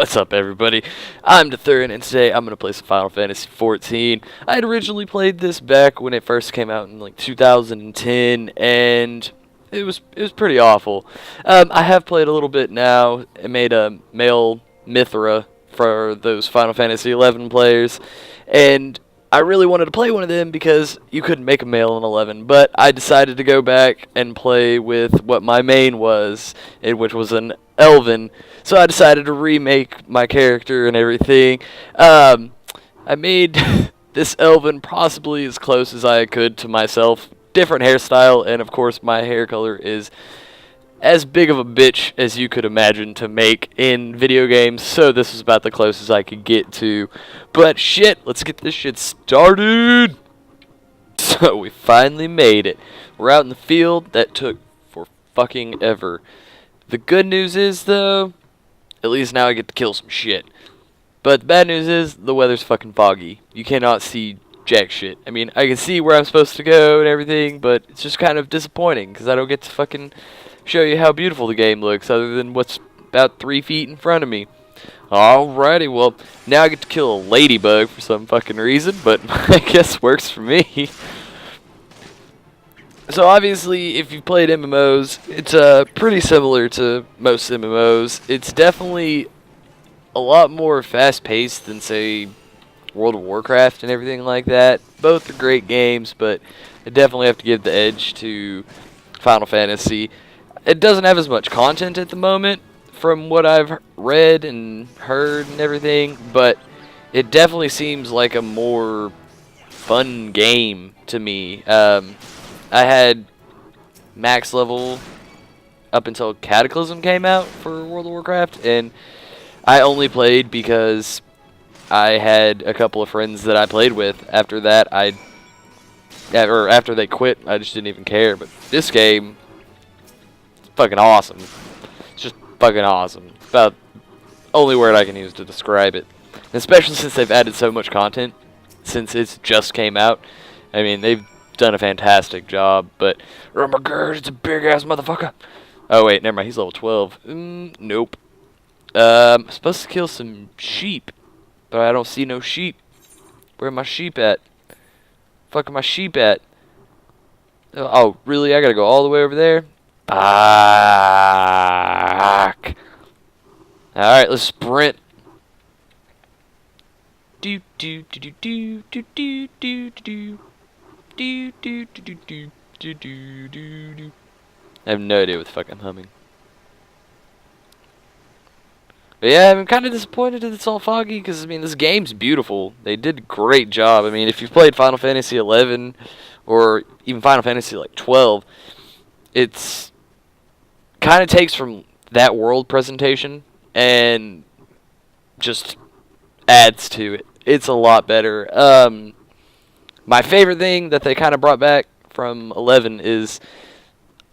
What's up, everybody? I'm Dethurin, and today I'm going to play some Final Fantasy XIV. I had originally played this back when it first came out in like 2010, and it was pretty awful. I have played a little bit now. I made a male Mithra for those Final Fantasy XI players, and I really wanted to play one of them because you couldn't make a male in 11, but I decided to go back and play with what my main was, which was an Elven. So I decided to remake my character and everything. I made this Elven possibly as close as I could to myself. Different hairstyle, and of course my hair color is as big of a bitch as you could imagine to make in video games, so this is about the closest I could get to. But shit, let's get this shit started! So we finally made it. We're out in the field. That took for fucking ever. The good news is, though, at least now I get to kill some shit. But the bad news is, the weather's fucking foggy. You cannot see jack shit. I mean, I can see where I'm supposed to go and everything, but it's just kind of disappointing, because I don't get to fucking show you how beautiful the game looks, other than what's about 3 feet in front of me. Alrighty, well, now I get to kill a ladybug for some fucking reason, but I guess works for me. So obviously, if you've played MMOs, it's pretty similar to most MMOs. It's definitely a lot more fast-paced than, say, World of Warcraft and everything like that. Both are great games, but I definitely have to give the edge to Final Fantasy. It doesn't have as much content at the moment, from what I've read and heard and everything, but it definitely seems like a more fun game to me. I had max level up until Cataclysm came out for World of Warcraft, and I only played because I had a couple of friends that I played with. After that, after they quit, I just didn't even care. But this game, it's fucking awesome. It's just fucking awesome. It's about the only word I can use to describe it. And especially since they've added so much content since it's just came out. I mean, they've done a fantastic job, but oh my god, it's a big ass motherfucker. Oh wait, never mind, he's level 12. Nope. I'm supposed to kill some sheep, but I don't see no sheep. Where are my sheep at? Fuck are my sheep at? Oh, really? I gotta go all the way over there? Fuck. Alright, let's sprint. Do do do do do do do do do. Do do do do do do do do do. I have no idea what the fuck I'm humming. But yeah, I'm kind of disappointed that it's all foggy, because I mean, this game's beautiful. They did a great job. I mean, if you've played Final Fantasy XI or even Final Fantasy like 12, it's kind of takes from that world presentation and just adds to it. It's a lot better. My favorite thing that they kind of brought back from 11 is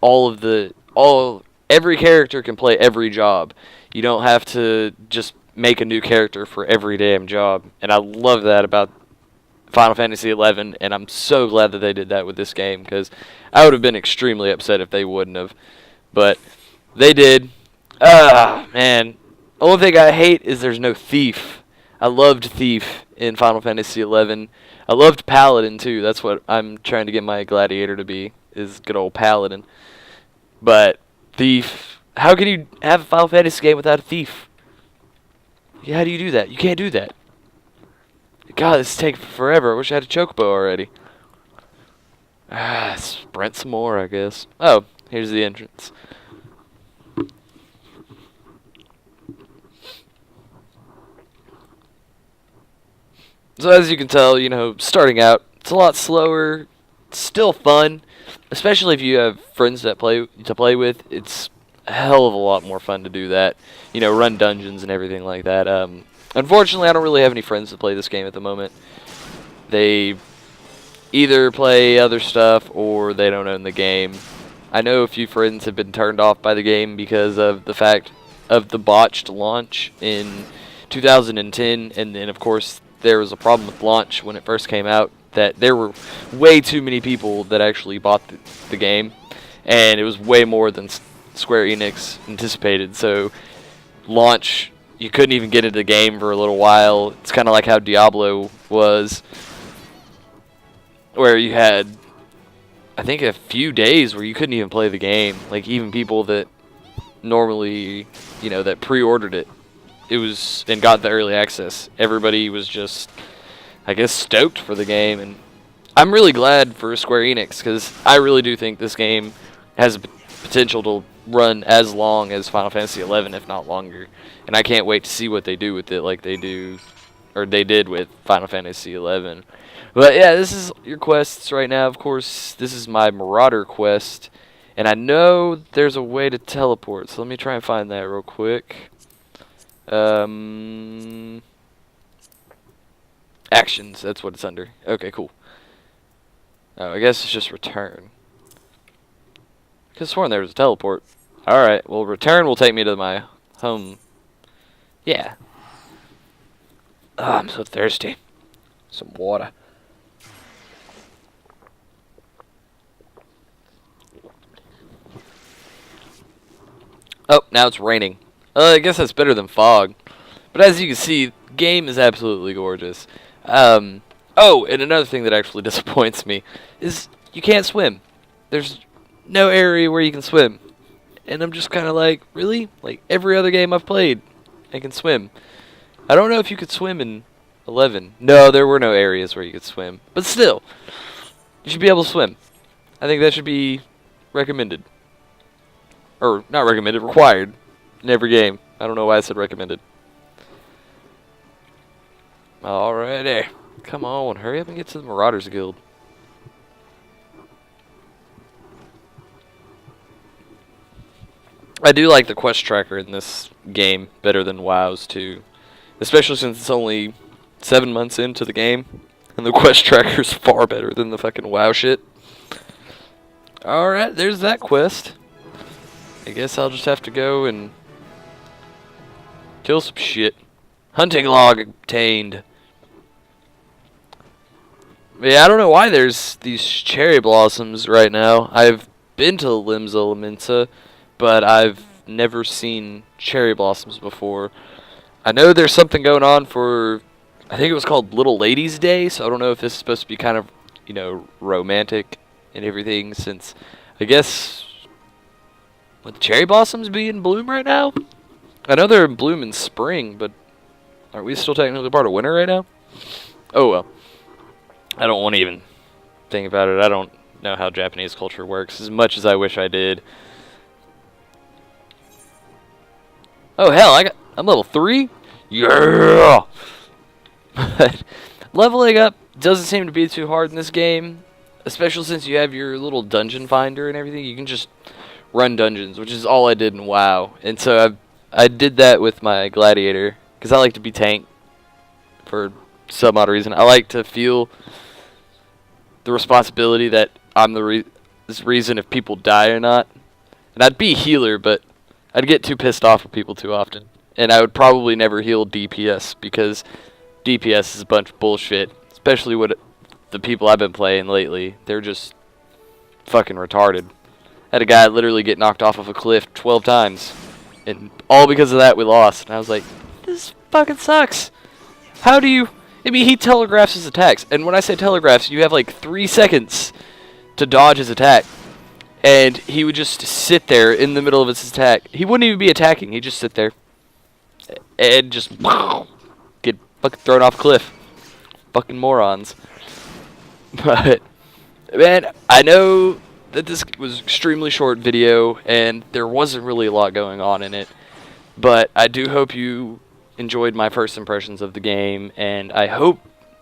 every character can play every job. You don't have to just make a new character for every damn job. And I love that about Final Fantasy XI, and I'm so glad that they did that with this game, because I would have been extremely upset if they wouldn't have. But they did. Man. The only thing I hate is there's no Thief. I loved Thief in Final Fantasy XI. I loved Paladin too. That's what I'm trying to get my gladiator to be, is good old Paladin. But Thief, how can you have a Final Fantasy game without a Thief? How do you do that? You can't do that. God, this is taking forever. I wish I had a chocobo already. Sprint some more, I guess. Oh, here's the entrance. So as you can tell, you know, starting out, it's a lot slower. It's still fun, especially if you have friends that play with. It's a hell of a lot more fun to do that. You know, run dungeons and everything like that. Unfortunately, I don't really have any friends that play this game at the moment. They either play other stuff or they don't own the game. I know a few friends have been turned off by the game because of the fact of the botched launch in 2010, and then of course there was a problem with launch when it first came out, that there were way too many people that actually bought the game, and it was way more than Square Enix anticipated. So launch you couldn't even get into the game for a little while. It's kind of like how Diablo was, where you had, I think, a few days where you couldn't even play the game. Like, even people that normally, you know, that pre-ordered it, and got the early access, everybody was just, I guess, stoked for the game. And I'm really glad for Square Enix, because I really do think this game has potential to run as long as Final Fantasy XI, if not longer. And I can't wait to see what they do with it, like they did with Final Fantasy XI. But yeah, this is your quests right now. Of course, this is my Marauder quest, and I know there's a way to teleport, so let me try and find that real quick. Actions, that's what it's under. Okay, cool. Oh, I guess it's just return. I could have sworn there was a teleport. Alright, well, return will take me to my home. Yeah. Oh, I'm so thirsty. Some water. Oh, now it's raining. I guess that's better than fog. But as you can see, the game is absolutely gorgeous. Oh, and another thing that actually disappoints me is you can't swim. There's no area where you can swim. And I'm just kind of like, really? Like, every other game I've played, I can swim. I don't know if you could swim in 11. No, there were no areas where you could swim. But still, you should be able to swim. I think that should be recommended. Or, not recommended, required in every game. I don't know why I said recommended. Alrighty. Come on, hurry up and get to the Marauders Guild. I do like the quest tracker in this game better than WoW's too. Especially since it's only 7 months into the game. And the quest tracker's far better than the fucking WoW shit. Alright, there's that quest. I guess I'll just have to go and kill some shit. Hunting log obtained. Yeah, I don't know why there's these cherry blossoms right now. I've been to Limbs Elementa, but I've never seen cherry blossoms before. I know there's something going on for, I think it was called Little Ladies Day, so I don't know if this is supposed to be kind of, you know, romantic and everything, since I guess, would the cherry blossoms be in bloom right now? I know they're in bloom in spring, but aren't we still technically part of winter right now? Oh well. I don't want to even think about it. I don't know how Japanese culture works as much as I wish I did. Oh hell, I'm level 3? Yeah! But leveling up doesn't seem to be too hard in this game, especially since you have your little dungeon finder and everything. You can just run dungeons, which is all I did in WoW. And so I did that with my gladiator, because I like to be tank for some odd reason. I like to feel the responsibility that I'm the reason if people die or not. And I'd be a healer, but I'd get too pissed off with people too often. And I would probably never heal DPS, because DPS is a bunch of bullshit. Especially with the people I've been playing lately. They're just fucking retarded. I had a guy literally get knocked off of a cliff 12 times. And all because of that we lost. And I was like, this fucking sucks. How do you... I mean, he telegraphs his attacks. And when I say telegraphs, you have like 3 seconds to dodge his attack. And he would just sit there in the middle of his attack. He wouldn't even be attacking. He'd just sit there. And just get fucking thrown off a cliff. Fucking morons. But, man, I know that this was an extremely short video. And there wasn't really a lot going on in it. But I do hope you enjoyed my first impressions of the game, and I hope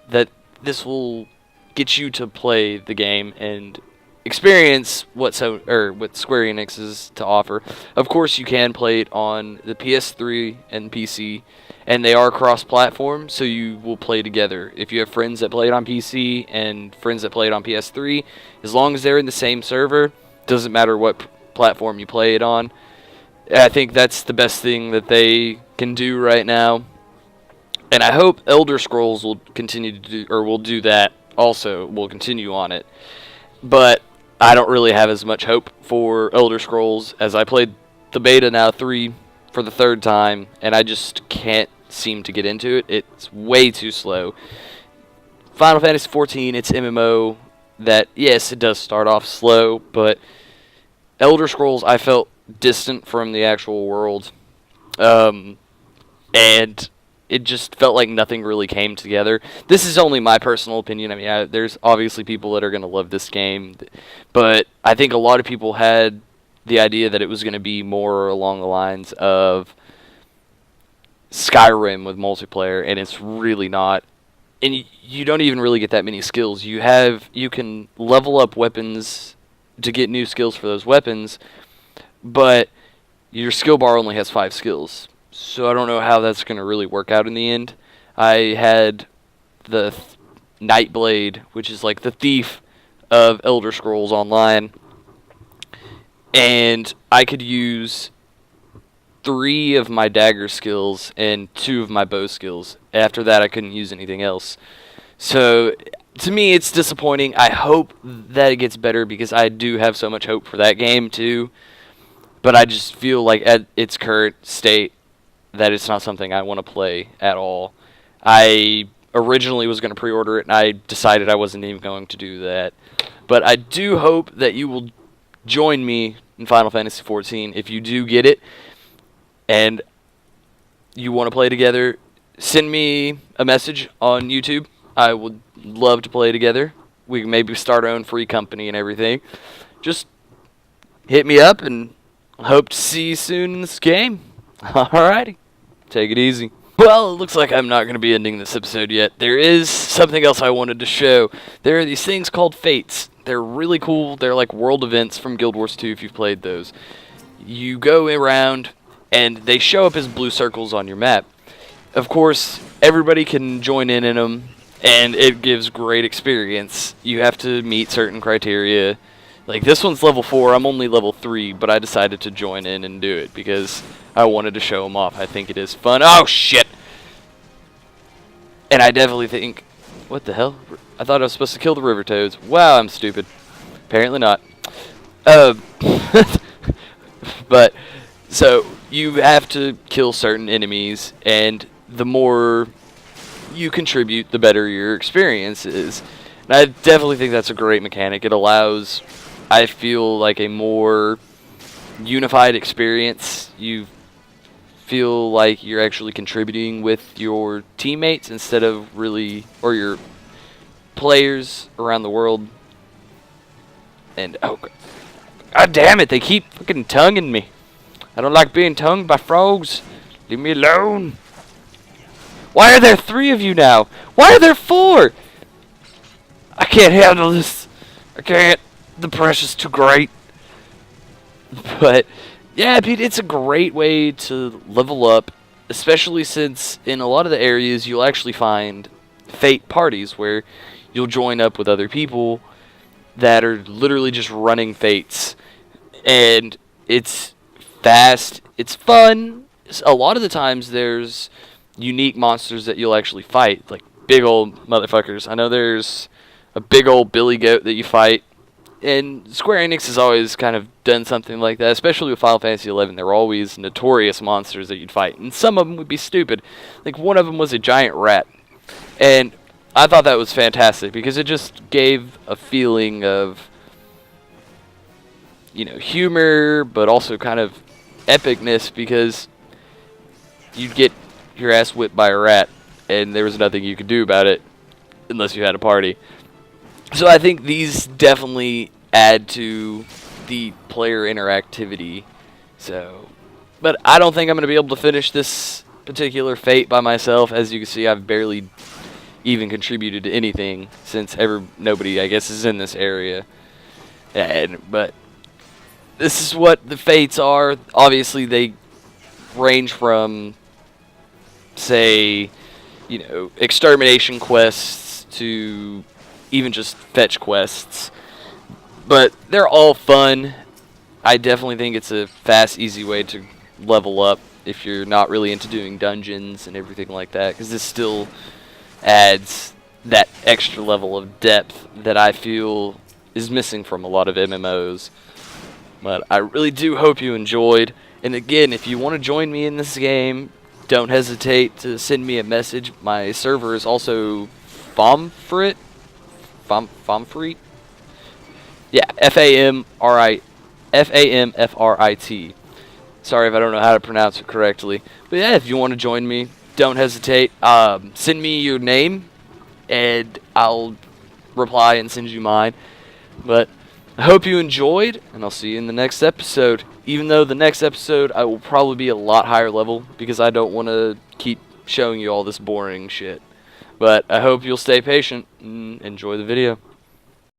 that this will get you to play the game and experience what Square Enix is to offer. Of course, you can play it on the PS3 and PC, and they are cross-platform, so you will play together. If you have friends that play it on PC and friends that play it on PS3, as long as they're in the same server, doesn't matter what platform you play it on. I think that's the best thing that they can do right now. And I hope Elder Scrolls will continue to do, or will do that also, will continue on it. But I don't really have as much hope for Elder Scrolls, as I played the beta now 3 for the third time, and I just can't seem to get into it. It's way too slow. Final Fantasy XIV, it's MMO that, yes, it does start off slow, but Elder Scrolls, I felt distant from the actual world. And it just felt like nothing really came together. This is only my personal opinion. I mean, there's obviously people that are going to love this game, but I think a lot of people had the idea that it was going to be more along the lines of Skyrim with multiplayer, and it's really not. And you don't even really get that many skills. You can level up weapons to get new skills for those weapons, but your skill bar only has 5 skills. So I don't know how that's going to really work out in the end. I had the Nightblade, which is like the thief of Elder Scrolls Online, and I could use 3 of my dagger skills and 2 of my bow skills. After that, I couldn't use anything else. So to me, it's disappointing. I hope that it gets better because I do have so much hope for that game too. But I just feel like at its current state that it's not something I want to play at all. I originally was going to pre-order it, and I decided I wasn't even going to do that. But I do hope that you will join me in Final Fantasy XIV if you do get it, and you want to play together. Send me a message on YouTube. I would love to play together. We can maybe start our own free company and everything. Just hit me up, and hope to see you soon in this game. Alrighty. Take it easy. Well, it looks like I'm not going to be ending this episode yet. There is something else I wanted to show. There are these things called fates. They're really cool. They're like world events from Guild Wars 2 if you've played those. You go around, and they show up as blue circles on your map. Of course, everybody can join in them, and it gives great experience. You have to meet certain criteria. Like, this one's level 4, I'm only level 3, but I decided to join in and do it because I wanted to show them off. I think it is fun. Oh, shit! And I definitely think... What the hell? I thought I was supposed to kill the river toads. Wow, I'm stupid. Apparently not. But, so, you have to kill certain enemies, and the more you contribute, the better your experience is. And I definitely think that's a great mechanic. It allows... I feel like a more unified experience. You feel like you're actually contributing with your teammates instead of really, or your players around the world. And, oh, god damn it, they keep fucking tonguing me. I don't like being tongued by frogs. Leave me alone. Why are there 3 of you now? Why are there 4? I can't handle this. I can't. The pressure's too great. But yeah, I mean, it's a great way to level up, especially since in a lot of the areas you'll actually find fate parties where you'll join up with other people that are literally just running fates, and it's fast, it's fun. A lot of the times there's unique monsters that you'll actually fight, like big old motherfuckers. I know there's a big old billy goat that you fight. And Square Enix has always kind of done something like that, especially with Final Fantasy XI. There were always notorious monsters that you'd fight, and some of them would be stupid. Like, one of them was a giant rat. And I thought that was fantastic, because it just gave a feeling of, you know, humor, but also kind of epicness, because you'd get your ass whipped by a rat, and there was nothing you could do about it, unless you had a party. So I think these definitely add to the player interactivity. So, but I don't think I'm going to be able to finish this particular fate by myself. As you can see, I've barely even contributed to anything since nobody, I guess, is in this area. But this is what the fates are. Obviously, they range from, say, you know, extermination quests to even just fetch quests, but they're all fun. I definitely think it's a fast, easy way to level up if you're not really into doing dungeons and everything like that, because this still adds that extra level of depth that I feel is missing from a lot of MMOs. But I really do hope you enjoyed, And again, if you want to join me in this game, don't hesitate to send me a message. My server is also Fomfrit. Fomfrit? Yeah, Famfrit. Sorry if I don't know how to pronounce it correctly. But yeah, if you want to join me, don't hesitate. Send me your name, and I'll reply and send you mine. But I hope you enjoyed, and I'll see you in the next episode. Even though the next episode I will probably be a lot higher level, because I don't want to keep showing you all this boring shit. But I hope you'll stay patient and enjoy the video.